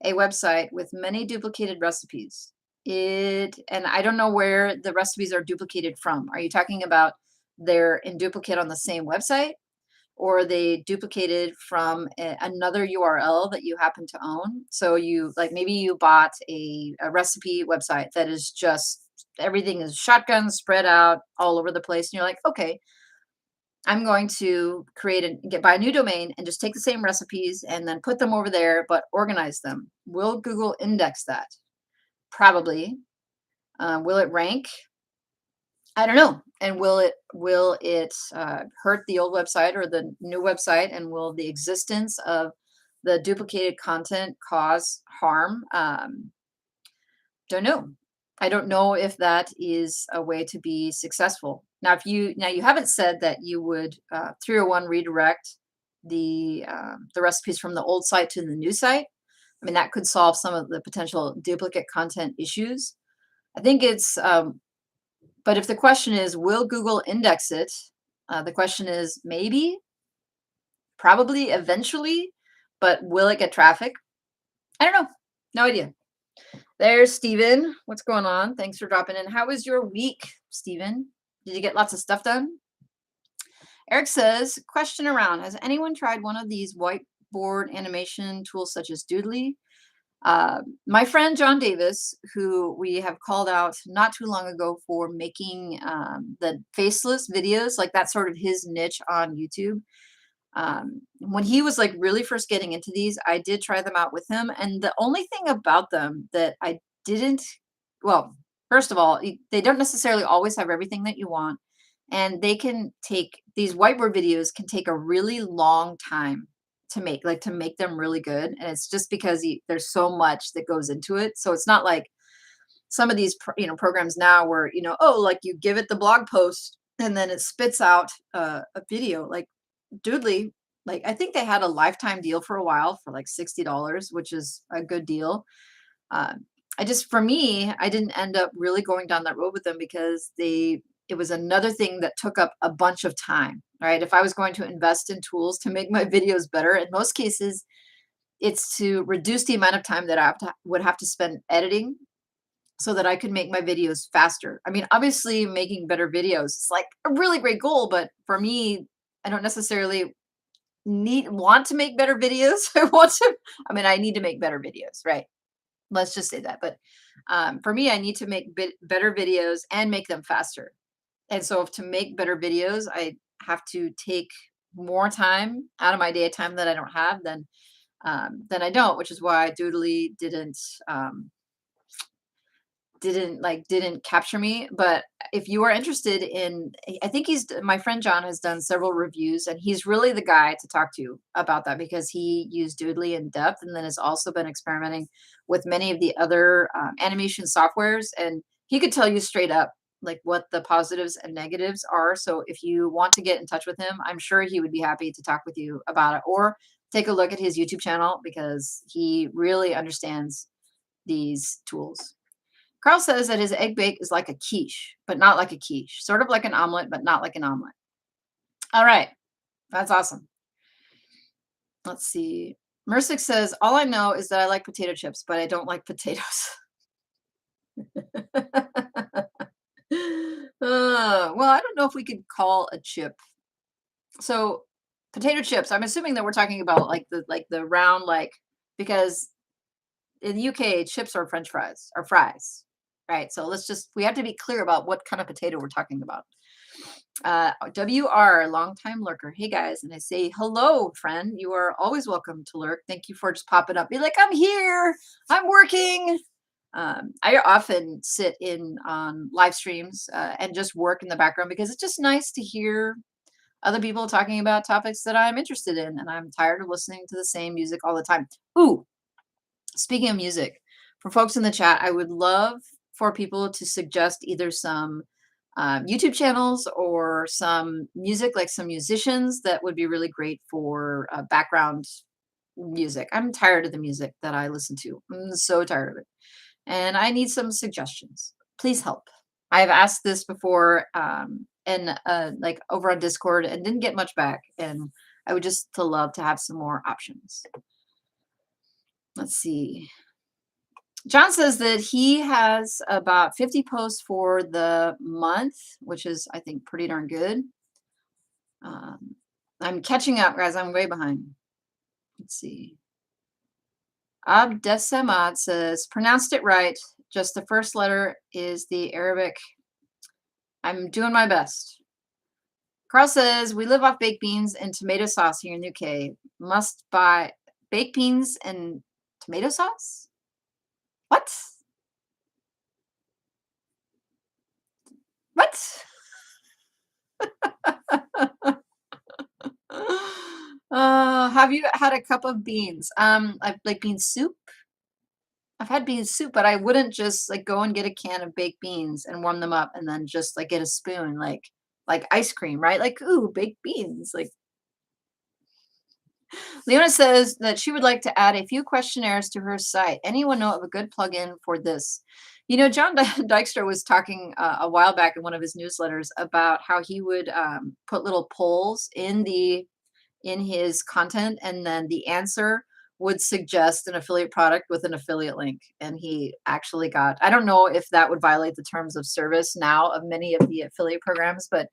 a website with many duplicated recipes? And I don't know where the recipes are duplicated from. Are you talking about they're in duplicate on the same website? Or are they duplicated from another URL that you happen to own? So you like maybe you bought a recipe website that is just everything is shotgun spread out all over the place, and you're like, okay, I'm going to create and get buy a new domain and just take the same recipes and then put them over there, but organize them. Will Google index that? Probably. Will it rank? I don't know. And will it hurt the old website or the new website? And will the existence of the duplicated content cause harm? Don't know. I don't know if that is a way to be successful. Now you haven't said that you would 301 redirect the recipes from the old site to the new site. I mean, that could solve some of the potential duplicate content issues. I think it's but if the question is, will Google index it? The question is maybe, probably, eventually, but will it get traffic? I don't know. No idea. There's Steven. What's going on? Thanks for dropping in. How was your week, Steven? Did you get lots of stuff done? Eric says, question around. Has anyone tried one of these whiteboard animation tools such as Doodly? My friend John Davis, who we have called out not too long ago for making the faceless videos, like that's sort of his niche on YouTube. When he was like really first getting into these, I did try them out with him. And the only thing about them that I didn't, well, first of all, they don't necessarily always have everything that you want. And they can take these whiteboard videos can take a really long time to make, like to make them really good. And it's just because there's so much that goes into it. So it's not like some of these, programs now where, oh, like you give it the blog post and then it spits out a video. Like Doodly, like I think they had a lifetime deal for a while for like $60, which is a good deal. For me, I didn't end up really going down that road with them because it was another thing that took up a bunch of time, right? If I was going to invest in tools to make my videos better, in most cases, it's to reduce the amount of time that would have to spend editing so that I could make my videos faster. I mean, obviously making better videos is like a really great goal, but for me, I don't necessarily want to make better videos. I need to make better videos, right? Let's just say that. But for me, I need to make better videos and make them faster. And so if to make better videos, I have to take more time out of my day, time that I don't have, then I don't, which is why Doodly didn't capture me. But if you are interested in, I think my friend John has done several reviews and he's really the guy to talk to about that because he used Doodly in depth and then has also been experimenting with many of the other animation softwares, and he could tell you straight up like what the positives and negatives are. So if you want to get in touch with him, I'm sure he would be happy to talk with you about it, or take a look at his YouTube channel because he really understands these tools. Carl says that his egg bake is like a quiche, but not like a quiche. Sort of like an omelet, but not like an omelet. All right. That's awesome. Let's see. Mersick says, all I know is that I like potato chips, but I don't like potatoes. Well, I don't know if we could call a chip. So potato chips, I'm assuming that we're talking about like the round, because in the UK, chips are French fries or fries, right? So we have to be clear about what kind of potato we're talking about. WR, longtime lurker. Hey guys, and I say hello, friend. You are always welcome to lurk. Thank you for just popping up. Be like, I'm here. I'm working. I often sit in on live streams and just work in the background because it's just nice to hear other people talking about topics that I'm interested in, and I'm tired of listening to the same music all the time. Ooh, speaking of music, for folks in the chat, I would love for people to suggest either some YouTube channels or some music, like some musicians that would be really great for background music. I'm tired of the music that I listen to. I'm so tired of it. And I need some suggestions. Please help. I've asked this before and like over on Discord and didn't get much back. And I would just to love to have some more options. Let's see. John says that he has about 50 posts for the month, which is, I think, pretty darn good. I'm catching up, guys. I'm way behind. Let's see. Abdesamad says, pronounced it right. Just the first letter is the Arabic. I'm doing my best. Carl says, we live off baked beans and tomato sauce here in the UK. Must buy baked beans and tomato sauce? What? What? Have you had a cup of beans? I've like bean soup. I've had bean soup, but I wouldn't just like go and get a can of baked beans and warm them up and then just like get a spoon like ice cream, right? Like, ooh, baked beans. Like Leona says that she would like to add a few questionnaires to her site. Anyone know of a good plugin for this? You know, John Dykstra was talking a while back in one of his newsletters about how he would put little polls in his content, and then the answer would suggest an affiliate product with an affiliate link. And he actually got, I don't know if that would violate the terms of service now of many of the affiliate programs, but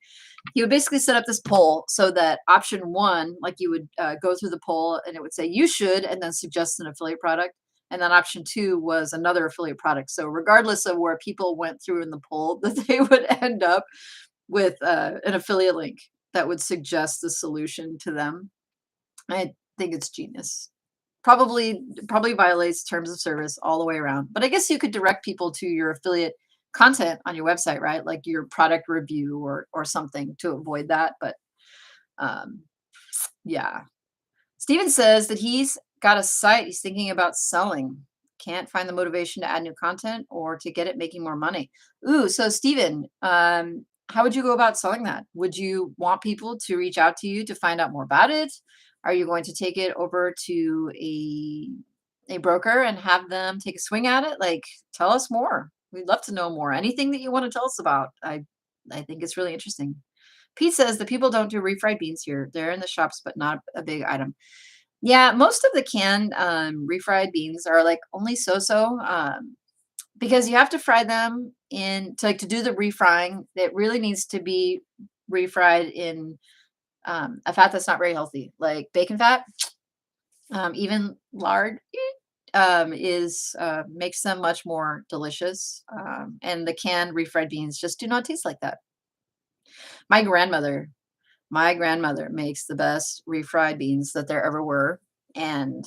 he would basically set up this poll so that option one, like you would go through the poll and it would say you should, and then suggest an affiliate product. And then option two was another affiliate product. So regardless of where people went through in the poll, that they would end up with an affiliate link that would suggest the solution to them. I think it's genius. Probably violates terms of service all the way around. But I guess you could direct people to your affiliate content on your website, right? Like your product review or something to avoid that. But um, yeah. Steven says that he's got a site he's thinking about selling. Can't find the motivation to add new content or to get it making more money. Ooh, so Steven, how would you go about selling that? Would you want people to reach out to you to find out more about it? Are you going to take it over to a broker and have them take a swing at it? Like, tell us more. We'd love to know more. Anything that you want to tell us about. I think it's really interesting. Pete says the people don't do refried beans here. They're in the shops, but not a big item. Yeah, most of the canned refried beans are like only so-so because you have to fry them in to like to do the refrying. It really needs to be refried in a fat that's not very healthy, like bacon fat. Even lard is makes them much more delicious. And the canned refried beans just do not taste like that. My grandmother My grandmother makes the best refried beans that there ever were, and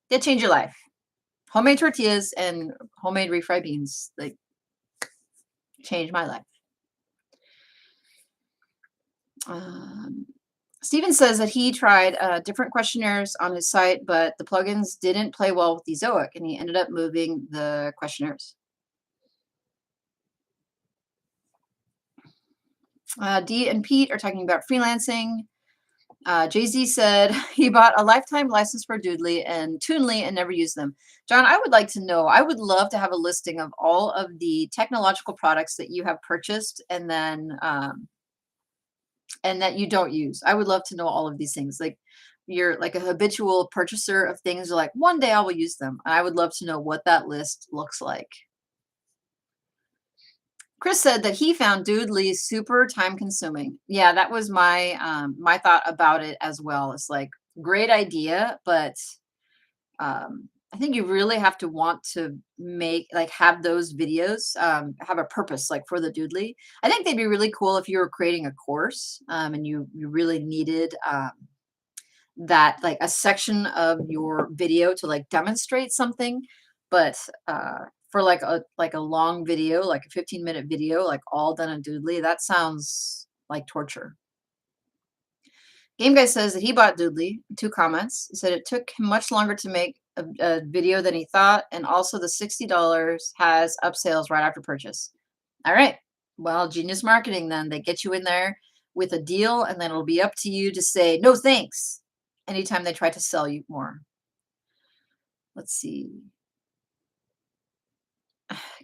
they change your life. Homemade tortillas and homemade refried beans, they changed my life. Um, Steven says that he tried different questionnaires on his site, but the plugins didn't play well with the Zoic, and he ended up moving the questionnaires. Dee and Pete are talking about freelancing. Jay-Z said he bought a lifetime license for Doodly and Toonly and never used them. John, I would like to know, I would love to have a listing of all of the technological products that you have purchased and that you don't use. I would love to know all of these things. Like you're like a habitual purchaser of things. You're like, one day I will use them. I would love to know what that list looks like. Chris said that he found Doodly super time consuming. Yeah, that was my thought about it as well. It's like great idea, but I think you really have to want to have those videos have a purpose like for the Doodly. I think they'd be really cool if you were creating a course and you really needed that like a section of your video to like demonstrate something, but for like a long video, like a 15-minute video, like all done in Doodly, that sounds like torture. Game Guy says that he bought Doodly. 2 comments. He said it took him much longer to make a video than he thought, and also the $60 has upsales right after purchase. All right. Well, genius marketing then. They get you in there with a deal, and then it'll be up to you to say no thanks anytime they try to sell you more. Let's see.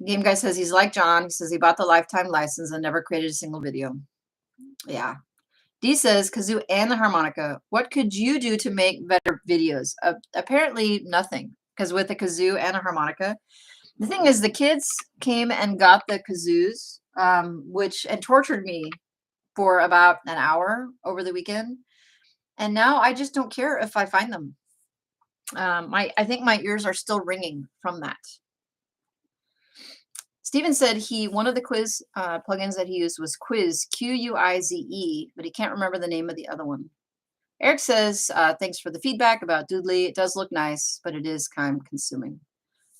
Game Guy says he's like John. He says he bought the lifetime license and never created a single video. Yeah. D says kazoo and the harmonica. What could you do to make better videos? Apparently nothing, because with the kazoo and a harmonica, the thing is the kids came and got the kazoos, which and tortured me for about an hour over the weekend, and now I just don't care if I find them. I think my ears are still ringing from that. Steven said one of the quiz plugins that he used was Quiz, Quize, but he can't remember the name of the other one. Eric says, thanks for the feedback about Doodly. It does look nice, but it is time consuming.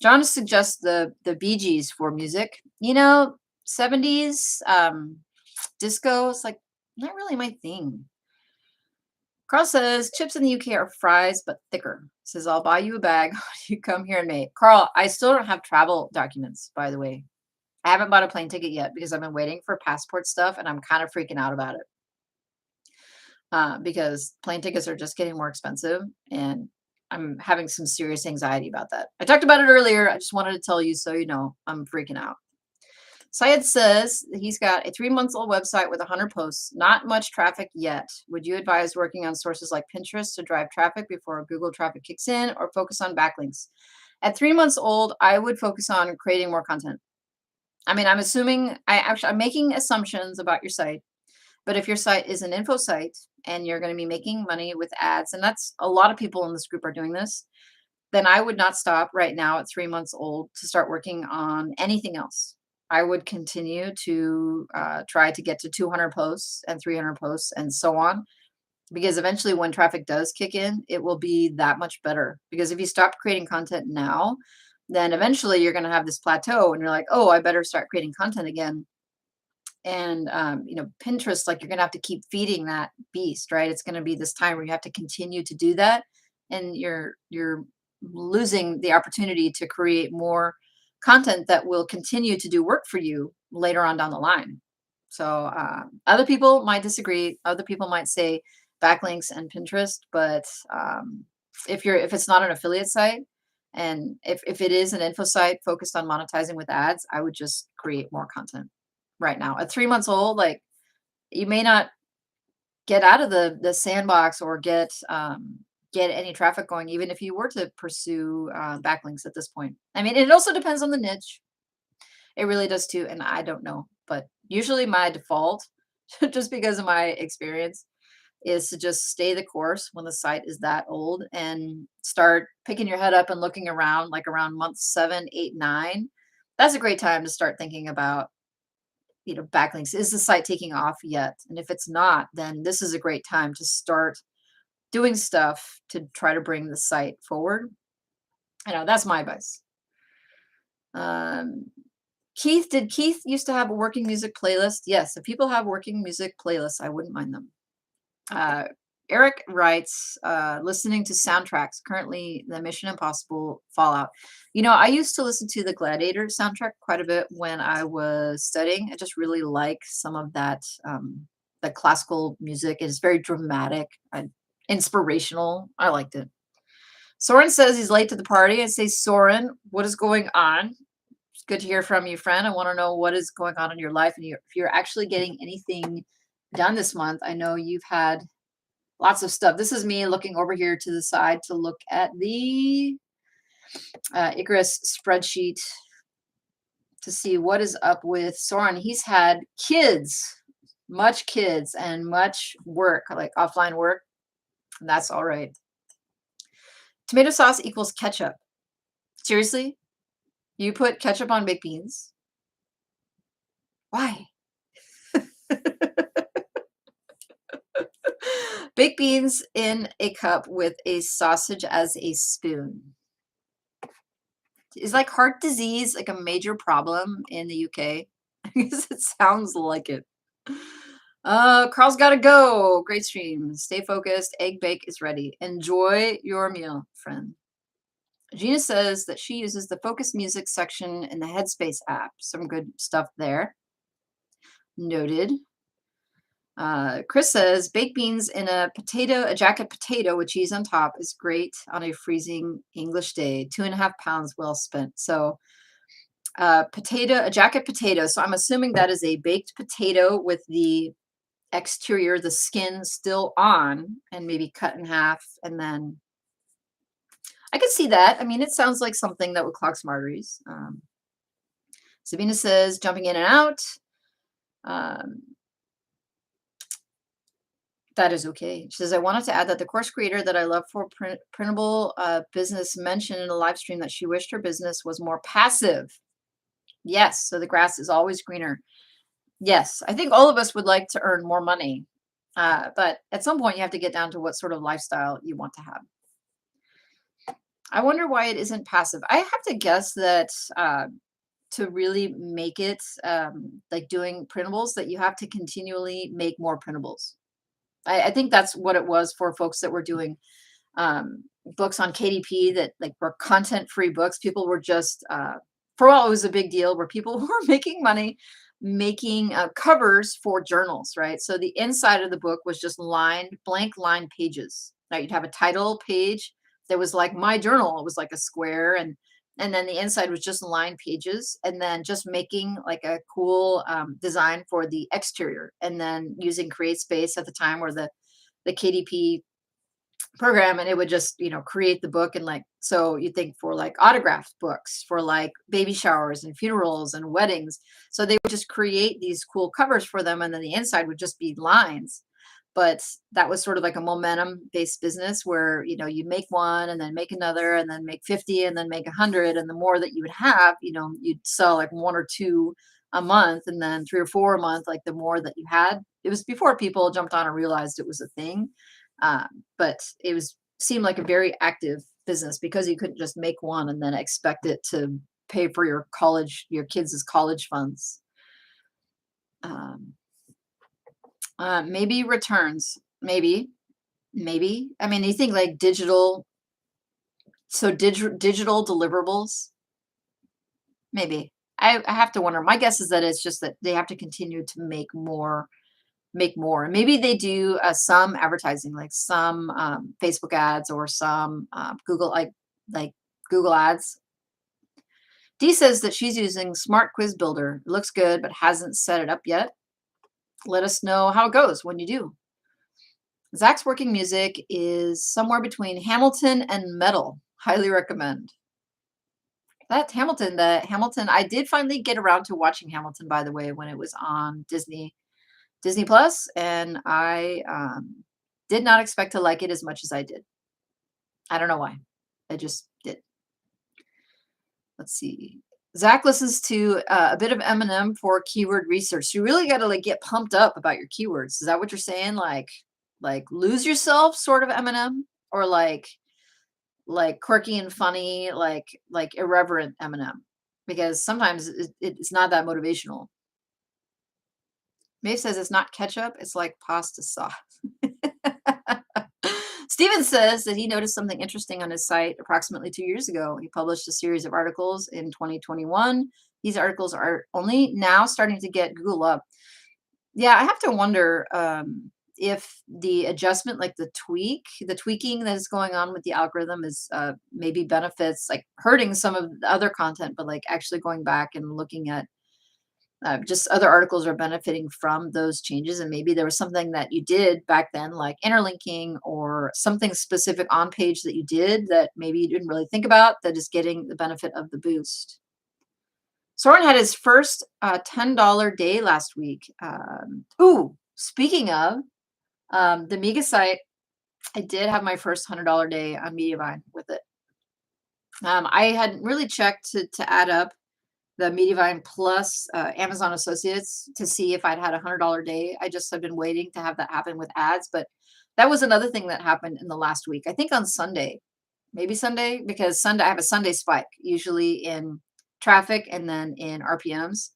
John suggests the Bee Gees for music. 70s disco is like not really my thing. Carl says, chips in the UK are fries, but thicker. Says, I'll buy you a bag when you come here in May. Carl, I still don't have travel documents, by the way. I haven't bought a plane ticket yet because I've been waiting for passport stuff and I'm kind of freaking out about it. Because plane tickets are just getting more expensive and I'm having some serious anxiety about that. I talked about it earlier. I just wanted to tell you so you know I'm freaking out. Syed says he's got a 3-month-old website with 100 posts, not much traffic yet. Would you advise working on sources like Pinterest to drive traffic before Google traffic kicks in, or focus on backlinks? At 3 months old, I would focus on creating more content. I mean, I'm making assumptions about your site, but if your site is an info site and you're going to be making money with ads, and that's a lot of people in this group are doing this, then I would not stop right now at 3 months old to start working on anything else. I would continue to try to get to 200 posts and 300 posts and so on, because eventually when traffic does kick in, it will be that much better. Because if you stop creating content now, then eventually you're going to have this plateau and you're like, oh, I better start creating content again. And Pinterest, like, you're going to have to keep feeding that beast, right? It's going to be this time where you have to continue to do that, and you're losing the opportunity to create more content that will continue to do work for you later on down the line. So other people might disagree. Other people might say backlinks and Pinterest, but if it's not an affiliate site, and if it is an info site focused on monetizing with ads, I would just create more content right now. At 3 months old, like, you may not get out of the sandbox or get any traffic going, even if you were to pursue backlinks at this point. I mean, it also depends on the niche. It really does too, and I don't know. But usually my default, just because of my experience, is to just stay the course when the site is that old and start picking your head up and looking around, like around month 7, 8, 9. That's a great time to start thinking about, backlinks. Is the site taking off yet? And if it's not, then this is a great time to start doing stuff to try to bring the site forward. That's my advice. Did Keith used to have a working music playlist? Yes, if people have working music playlists, I wouldn't mind them. Eric writes, listening to soundtracks, currently the Mission Impossible Fallout. I used to listen to the Gladiator soundtrack quite a bit when I was studying. I just really like some of that, the classical music. It's very dramatic and inspirational. I liked it. Soren says he's late to the party. I say, Soren, what is going on? It's good to hear from you, friend. I want to know what is going on in your life and if you're actually getting anything done this month. I know you've had lots of stuff. This is me looking over here to the side to look at the Icarus spreadsheet to see what is up with Soren. He's had much kids and much work, like offline work. And that's all right. Tomato sauce equals ketchup. Seriously? You put ketchup on baked beans? Why? Baked beans in a cup with a sausage as a spoon. Is like heart disease like a major problem in the UK? Because it sounds like it. Carl's got to go. Great stream. Stay focused. Egg bake is ready. Enjoy your meal, friend. Gina says that she uses the focus music section in the Headspace app. Some good stuff there. Noted. Chris says baked beans in a jacket potato with cheese on top is great on a freezing English day. 2.5 pounds well spent. So a jacket potato. So I'm assuming that is a baked potato with the exterior, the skin still on, and maybe cut in half. And then I could see that. I mean, it sounds like something that would clog some arteries. Sabina says jumping in and out. Um, That is okay. She says, I wanted to add that the course creator that I love for printable business mentioned in a live stream that she wished her business was more passive. Yes. So the grass is always greener. Yes. I think all of us would like to earn more money. But at some point, you have to get down to what sort of lifestyle you want to have. I wonder why it isn't passive. I have to guess that to really make it like doing printables, that you have to continually make more printables. I think that's what it was for folks that were doing books on KDP that like were content-free books. People were just for a while it was a big deal where people were making money making covers for journals, right? So the inside of the book was just blank lined pages. Right? You'd have a title page that was like my journal. It was like a square, and then the inside was just lined pages, and then just making like a cool design for the exterior, and then using CreateSpace at the time, or the KDP program, and it would just create the book. And like, so you think for like autographed books for like baby showers and funerals and weddings, so they would just create these cool covers for them, and then the inside would just be lines. But that was sort of like a momentum based business where you make one and then make another and then make 50 and then make 100, and the more that you would have, you'd sell like one or two a month, and then three or four a month. Like the more that you had, it was before people jumped on and realized it was a thing. But it was seemed like a very active business because you couldn't just make one and then expect it to pay for your kids' college funds. Um, maybe returns, maybe. I mean, you think like digital, so digital deliverables, maybe. I have to wonder. My guess is that it's just that they have to continue to make more. And maybe they do some advertising, like some Facebook ads or some Google, like Google ads. Dee says that she's using Smart Quiz Builder. It looks good, but hasn't set it up yet. Let us know how it goes when you do. Zach's working music is somewhere between Hamilton and metal. Highly recommend. The Hamilton, I did finally get around to watching Hamilton, by the way, when it was on Disney Plus, and I did not expect to like it as much as I did. I don't know why. I just did. Let's see. Zach listens to a bit of Eminem for keyword research. So you really got to like get pumped up about your keywords. Is that what you're saying? Like lose yourself, sort of Eminem, or like quirky and funny, like irreverent Eminem? Because sometimes it's not that motivational. Maeve says it's not ketchup, it's like pasta sauce. Steven says that he noticed something interesting on his site approximately 2 years ago. He published a series of articles in 2021. These articles are only now starting to get Google up. Yeah, I have to wonder if the adjustment, like the tweaking that is going on with the algorithm is maybe benefits, like hurting some of the other content, but like actually going back and looking at just other articles are benefiting from those changes. And maybe there was something that you did back then, like interlinking or something specific on page that you did that maybe you didn't really think about, that is getting the benefit of the boost. Soren had his first $10 day last week. Speaking of the Amiga site, I did have my first $100 day on Mediavine with it. I hadn't really checked to add up the Mediavine plus Amazon Associates to see if I'd had $100 day. I just have been waiting to have that happen with ads. But that was another thing that happened in the last week. I think on Sunday, maybe Sunday, because Sunday I have a Sunday spike, usually in traffic and then in RPMs.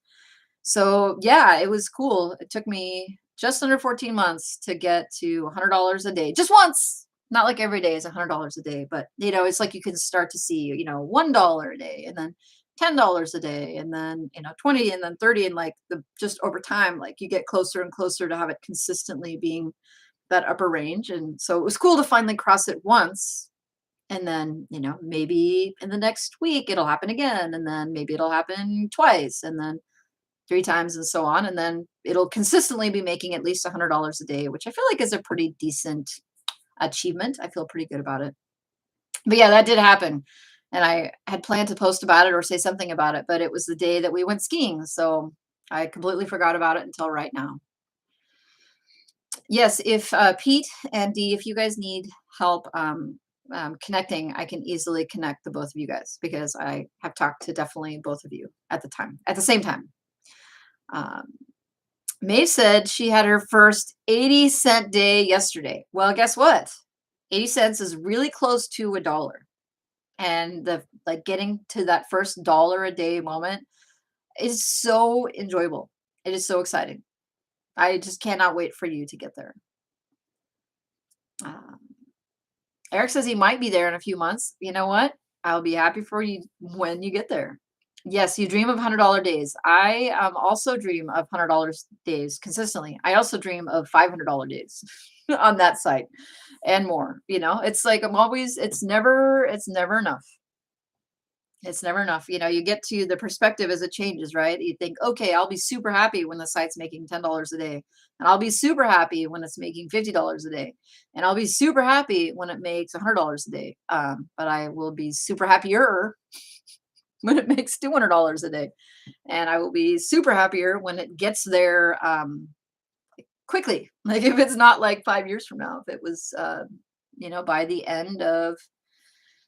So yeah, it was cool. It took me just under 14 months to get to $100 a day, just once. Not like every day is $100 a day, but it's like you can start to see, $1 a day, and then $10 a day, and then, 20, and then 30, and like the just over time, like you get closer and closer to have it consistently being that upper range. And so it was cool to finally cross it once. And then, maybe in the next week it'll happen again. And then maybe it'll happen twice. And then three times and so on. And then it'll consistently be making at least $100 a day, which I feel like is a pretty decent achievement. I feel pretty good about it. But yeah, that did happen. And I had planned to post about it or say something about it, but it was the day that we went skiing. So I completely forgot about it until right now. Yes, if Pete and Dee, if you guys need help connecting, I can easily connect the both of you guys because I have talked to definitely both of you at the same time. Um, Maeve said she had her first 80-cent day yesterday. Well, guess what? 80 cents is really close to a dollar. And the like getting to that first dollar a day moment is so enjoyable. It is so exciting. I just cannot wait for you to get there. Um, Eric says he might be there in a few months. You know what? I'll be happy for you when you get there. Yes, you dream of $100 days. I also dream of $100 days consistently. I also dream of $500 days on that site and more. It's like it's never enough. It's never enough. You get to the perspective as it changes, right? You think, okay, I'll be super happy when the site's making $10 a day. And I'll be super happy when it's making $50 a day. And I'll be super happy when it makes $100 a day. But I will be super happier when it makes $200 a day. And I will be super happier when it gets there quickly. Like if it's not like 5 years from now, if it was, by the end of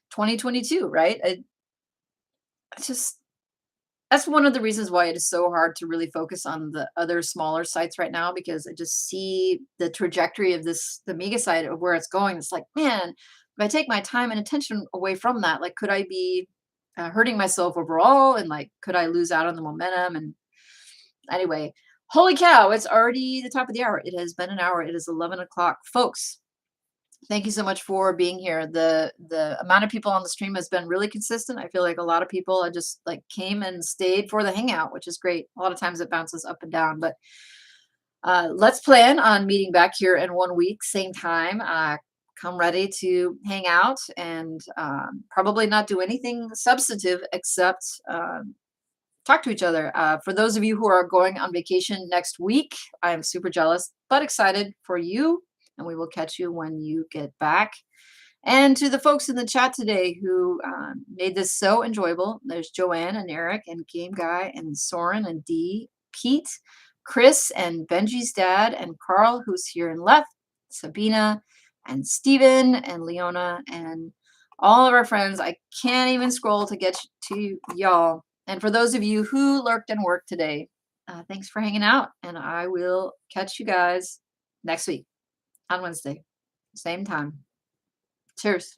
2022, right? It's just that's one of the reasons why it is so hard to really focus on the other smaller sites right now because I just see the trajectory of the Amiga site of where it's going. It's like, man, if I take my time and attention away from that, like, could I be hurting myself overall? And like, could I lose out on the momentum? And anyway, holy cow, it's already the top of the hour. It has been an hour. It is 11 o'clock, folks. Thank you so much for being here. The amount of people on the stream has been really consistent. I feel like a lot of people just like came and stayed for the hangout, which is great. A lot of times it bounces up and down, but let's plan on meeting back here in 1 week, same time. Come ready to hang out and probably not do anything substantive except talk to each other. For those of you who are going on vacation next week, I am super jealous, but excited for you. And we will catch you when you get back. And to the folks in the chat today who made this so enjoyable, there's Joanne and Eric and Game Guy and Soren and Dee, Pete, Chris and Benji's dad and Carl, who's here and left, Sabina and Steven and Leona and all of our friends. I can't even scroll to get to y'all. And for those of you who lurked and worked today, thanks for hanging out. And I will catch you guys next week on Wednesday, same time. Cheers.